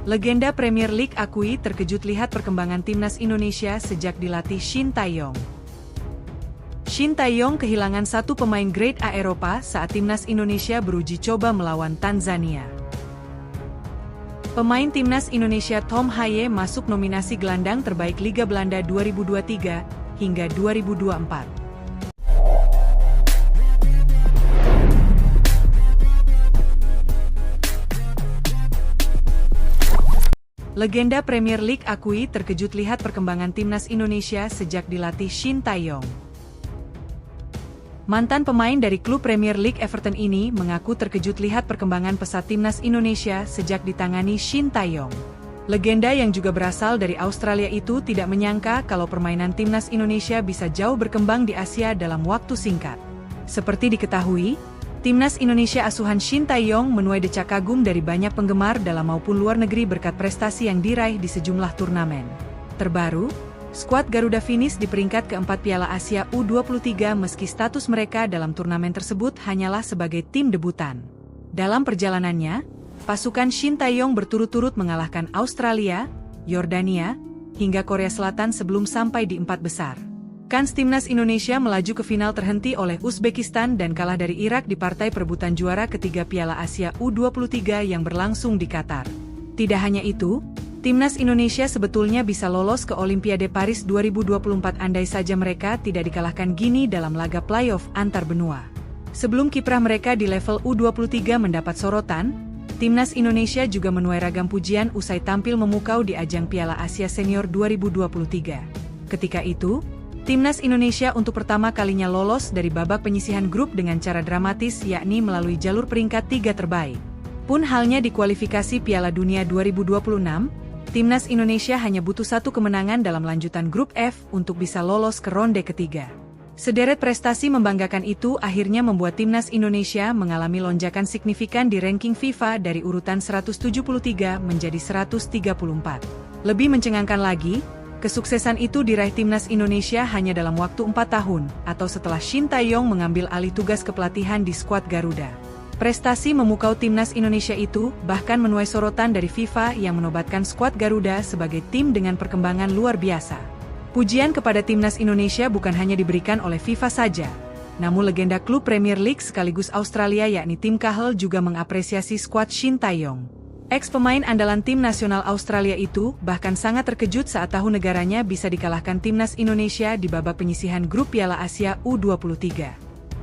Legenda Premier League akui terkejut lihat perkembangan timnas Indonesia sejak dilatih Shin Tae-yong. Shin Tae-yong kehilangan satu pemain grade A Eropa saat timnas Indonesia beruji coba melawan Tanzania. Pemain timnas Indonesia Tom Haye masuk nominasi gelandang terbaik Liga Belanda 2023 hingga 2024. Legenda Premier League akui terkejut lihat perkembangan timnas Indonesia sejak dilatih Shin Tae-yong. Mantan pemain dari klub Premier League Everton ini mengaku terkejut lihat perkembangan pesat timnas Indonesia sejak ditangani Shin Tae-yong. Legenda yang juga berasal dari Australia itu tidak menyangka kalau permainan timnas Indonesia bisa jauh berkembang di Asia dalam waktu singkat. Seperti diketahui, timnas Indonesia asuhan Shin Tae-yong menuai decak kagum dari banyak penggemar dalam maupun luar negeri berkat prestasi yang diraih di sejumlah turnamen. Terbaru, skuad Garuda finish di peringkat keempat Piala Asia U23 meski status mereka dalam turnamen tersebut hanyalah sebagai tim debutan. Dalam perjalanannya, pasukan Shin Tae-yong berturut-turut mengalahkan Australia, Yordania, hingga Korea Selatan sebelum sampai di empat besar. Kans timnas Indonesia melaju ke final terhenti oleh Uzbekistan dan kalah dari Irak di partai perebutan juara ketiga Piala Asia U23 yang berlangsung di Qatar. Tidak hanya itu, timnas Indonesia sebetulnya bisa lolos ke Olimpiade Paris 2024 andai saja mereka tidak dikalahkan Gini dalam laga playoff antar benua. Sebelum kiprah mereka di level U23 mendapat sorotan, timnas Indonesia juga menuai ragam pujian usai tampil memukau di ajang Piala Asia Senior 2023. Ketika itu, timnas Indonesia untuk pertama kalinya lolos dari babak penyisihan grup dengan cara dramatis yakni melalui jalur peringkat 3 terbaik. Pun halnya di kualifikasi Piala Dunia 2026, timnas Indonesia hanya butuh satu kemenangan dalam lanjutan grup F untuk bisa lolos ke ronde ketiga. Sederet prestasi membanggakan itu akhirnya membuat timnas Indonesia mengalami lonjakan signifikan di ranking FIFA dari urutan 173 menjadi 134. Lebih mencengangkan lagi, kesuksesan itu diraih timnas Indonesia hanya dalam waktu 4 tahun, atau setelah Shin Tae-yong mengambil alih tugas kepelatihan di skuad Garuda. Prestasi memukau timnas Indonesia itu bahkan menuai sorotan dari FIFA yang menobatkan skuad Garuda sebagai tim dengan perkembangan luar biasa. Pujian kepada timnas Indonesia bukan hanya diberikan oleh FIFA saja, namun legenda klub Premier League sekaligus Australia yakni Tim Cahill juga mengapresiasi skuad Shin Tae-yong. Ex-pemain andalan tim nasional Australia itu bahkan sangat terkejut saat tahu negaranya bisa dikalahkan timnas Indonesia di babak penyisihan grup Piala Asia U23.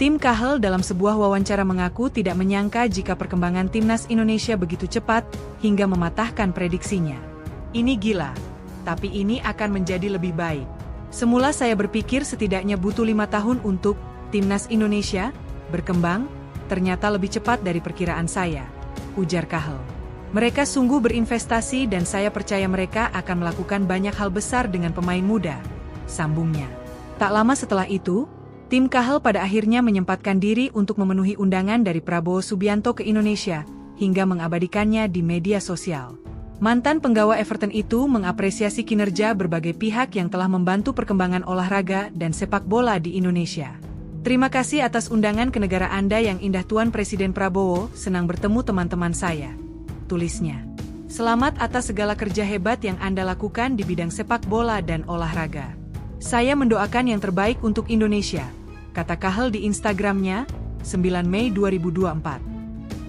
Tim Cahill dalam sebuah wawancara mengaku tidak menyangka jika perkembangan timnas Indonesia begitu cepat hingga mematahkan prediksinya. Ini gila, tapi ini akan menjadi lebih baik. Semula saya berpikir setidaknya butuh 5 tahun untuk timnas Indonesia berkembang, ternyata lebih cepat dari perkiraan saya, ujar Cahill. Mereka sungguh berinvestasi dan saya percaya mereka akan melakukan banyak hal besar dengan pemain muda, sambungnya. Tak lama setelah itu, tim Cahill pada akhirnya menyempatkan diri untuk memenuhi undangan dari Prabowo Subianto ke Indonesia, hingga mengabadikannya di media sosial. Mantan penggawa Everton itu mengapresiasi kinerja berbagai pihak yang telah membantu perkembangan olahraga dan sepak bola di Indonesia. Terima kasih atas undangan ke negara Anda yang indah Tuan Presiden Prabowo, senang bertemu teman-teman saya, tulisnya. Selamat atas segala kerja hebat yang Anda lakukan di bidang sepak bola dan olahraga. Saya mendoakan yang terbaik untuk Indonesia, kata Cahill di Instagramnya, 9 Mei 2024.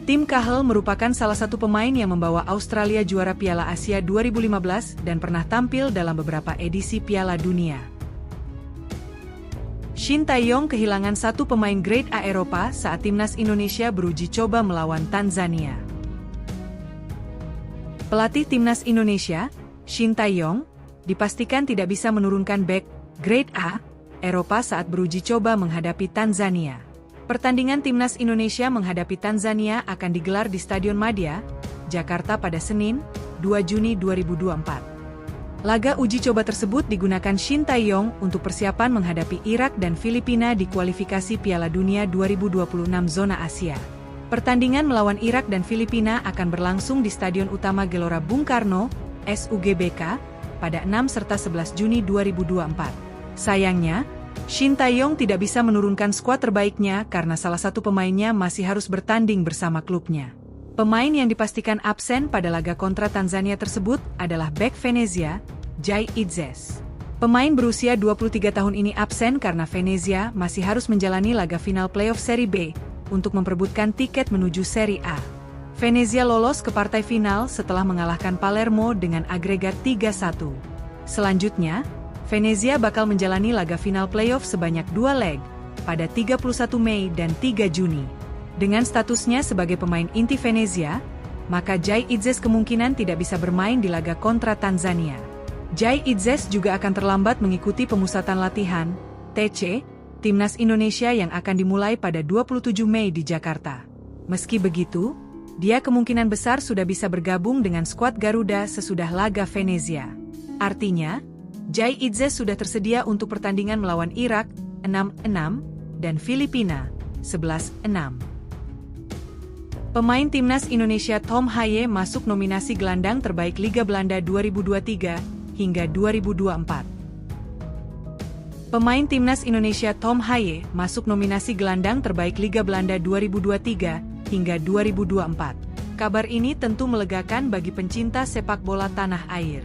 Tim Cahill merupakan salah satu pemain yang membawa Australia juara Piala Asia 2015 dan pernah tampil dalam beberapa edisi Piala Dunia. Shin Tae-yong kehilangan satu pemain grade A Eropa saat timnas Indonesia beruji coba melawan Tanzania. Pelatih timnas Indonesia, Shin Tae-yong, dipastikan tidak bisa menurunkan bek grade A Eropa saat beruji coba menghadapi Tanzania. Pertandingan timnas Indonesia menghadapi Tanzania akan digelar di Stadion Madia, Jakarta pada Senin, 2 Juni 2024. Laga uji coba tersebut digunakan Shin Tae-yong untuk persiapan menghadapi Irak dan Filipina di kualifikasi Piala Dunia 2026 zona Asia. Pertandingan melawan Irak dan Filipina akan berlangsung di Stadion Utama Gelora Bung Karno, SUGBK, pada 6 serta 11 Juni 2024. Sayangnya, Shin Tae-yong tidak bisa menurunkan skuad terbaiknya karena salah satu pemainnya masih harus bertanding bersama klubnya. Pemain yang dipastikan absen pada laga kontra Tanzania tersebut adalah bek Venezia, Jai Idzes. Pemain berusia 23 tahun ini absen karena Venezia masih harus menjalani laga final playoff Serie B untuk memperebutkan tiket menuju Serie A. Venezia lolos ke partai final setelah mengalahkan Palermo dengan agregat 3-1. Selanjutnya, Venezia bakal menjalani laga final playoff sebanyak 2 leg pada 31 Mei dan 3 Juni. Dengan statusnya sebagai pemain inti Venezia, maka Jai Idzes kemungkinan tidak bisa bermain di laga kontra Tanzania. Jai Idzes juga akan terlambat mengikuti pemusatan latihan, TC, Timnas Indonesia yang akan dimulai pada 27 Mei di Jakarta. Meski begitu, dia kemungkinan besar sudah bisa bergabung dengan skuad Garuda sesudah laga Venezia. Artinya, Jai Idzes sudah tersedia untuk pertandingan melawan Irak, 6-6, dan Filipina, 11-6. Pemain Timnas Indonesia Tom Haye masuk nominasi gelandang terbaik Liga Belanda 2023 hingga 2024. Pemain Timnas Indonesia Tom Haye masuk nominasi gelandang terbaik Liga Belanda 2023 hingga 2024. Kabar ini tentu melegakan bagi pencinta sepak bola tanah air.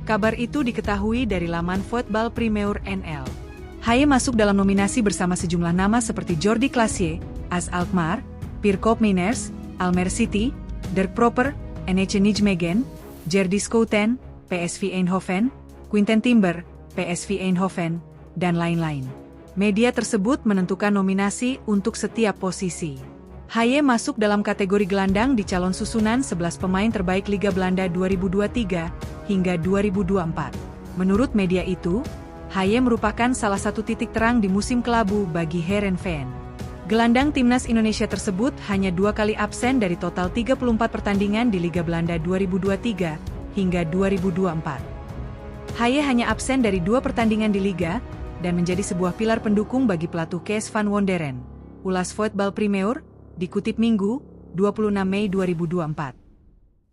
Kabar itu diketahui dari laman Voetbal Primeur NL. Haye masuk dalam nominasi bersama sejumlah nama seperti Jordi Clasie, AS Alkmaar, Pierre Koopmeiners, Almere City, Dirk Proper, NEC Nijmegen, Jerdy Schouten, PSV Eindhoven, Quinten Timber, PSV Eindhoven, dan lain-lain. Media tersebut menentukan nominasi untuk setiap posisi. Haye masuk dalam kategori gelandang di calon susunan 11 pemain terbaik Liga Belanda 2023 hingga 2024. Menurut media itu, Haye merupakan salah satu titik terang di musim kelabu bagi Heerenveen. Gelandang Timnas Indonesia tersebut hanya 2 kali absen dari total 34 pertandingan di Liga Belanda 2023 hingga 2024. Haye hanya absen dari 2 pertandingan di Liga dan menjadi sebuah pilar pendukung bagi pelatih Kees van Wonderen. Ulas Voetbal Primeur, dikutip Minggu, 26 Mei 2024.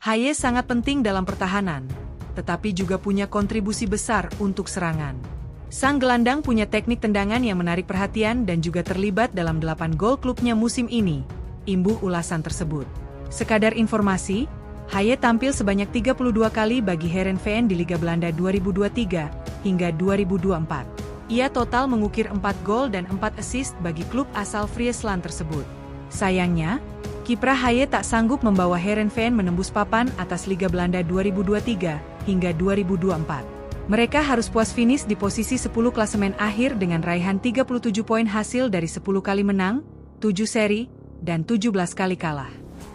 Haye sangat penting dalam pertahanan, tetapi juga punya kontribusi besar untuk serangan. Sang gelandang punya teknik tendangan yang menarik perhatian dan juga terlibat dalam 8 gol klubnya musim ini, imbuh ulasan tersebut. Sekadar informasi, Haye tampil sebanyak 32 kali bagi Heerenveen di Liga Belanda 2023 hingga 2024. Ia total mengukir 4 gol dan 4 assist bagi klub asal Friesland tersebut. Sayangnya, kiprah Haye tak sanggup membawa Heerenveen menembus papan atas Liga Belanda 2023 hingga 2024. Mereka harus puas finish di posisi 10 klasemen akhir dengan raihan 37 poin hasil dari 10 kali menang, 7 seri, dan 17 kali kalah.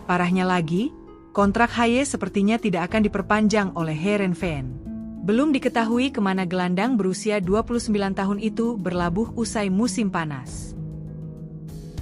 Parahnya lagi, kontrak Haye sepertinya tidak akan diperpanjang oleh Heerenveen. Belum diketahui kemana gelandang berusia 29 tahun itu berlabuh usai musim panas.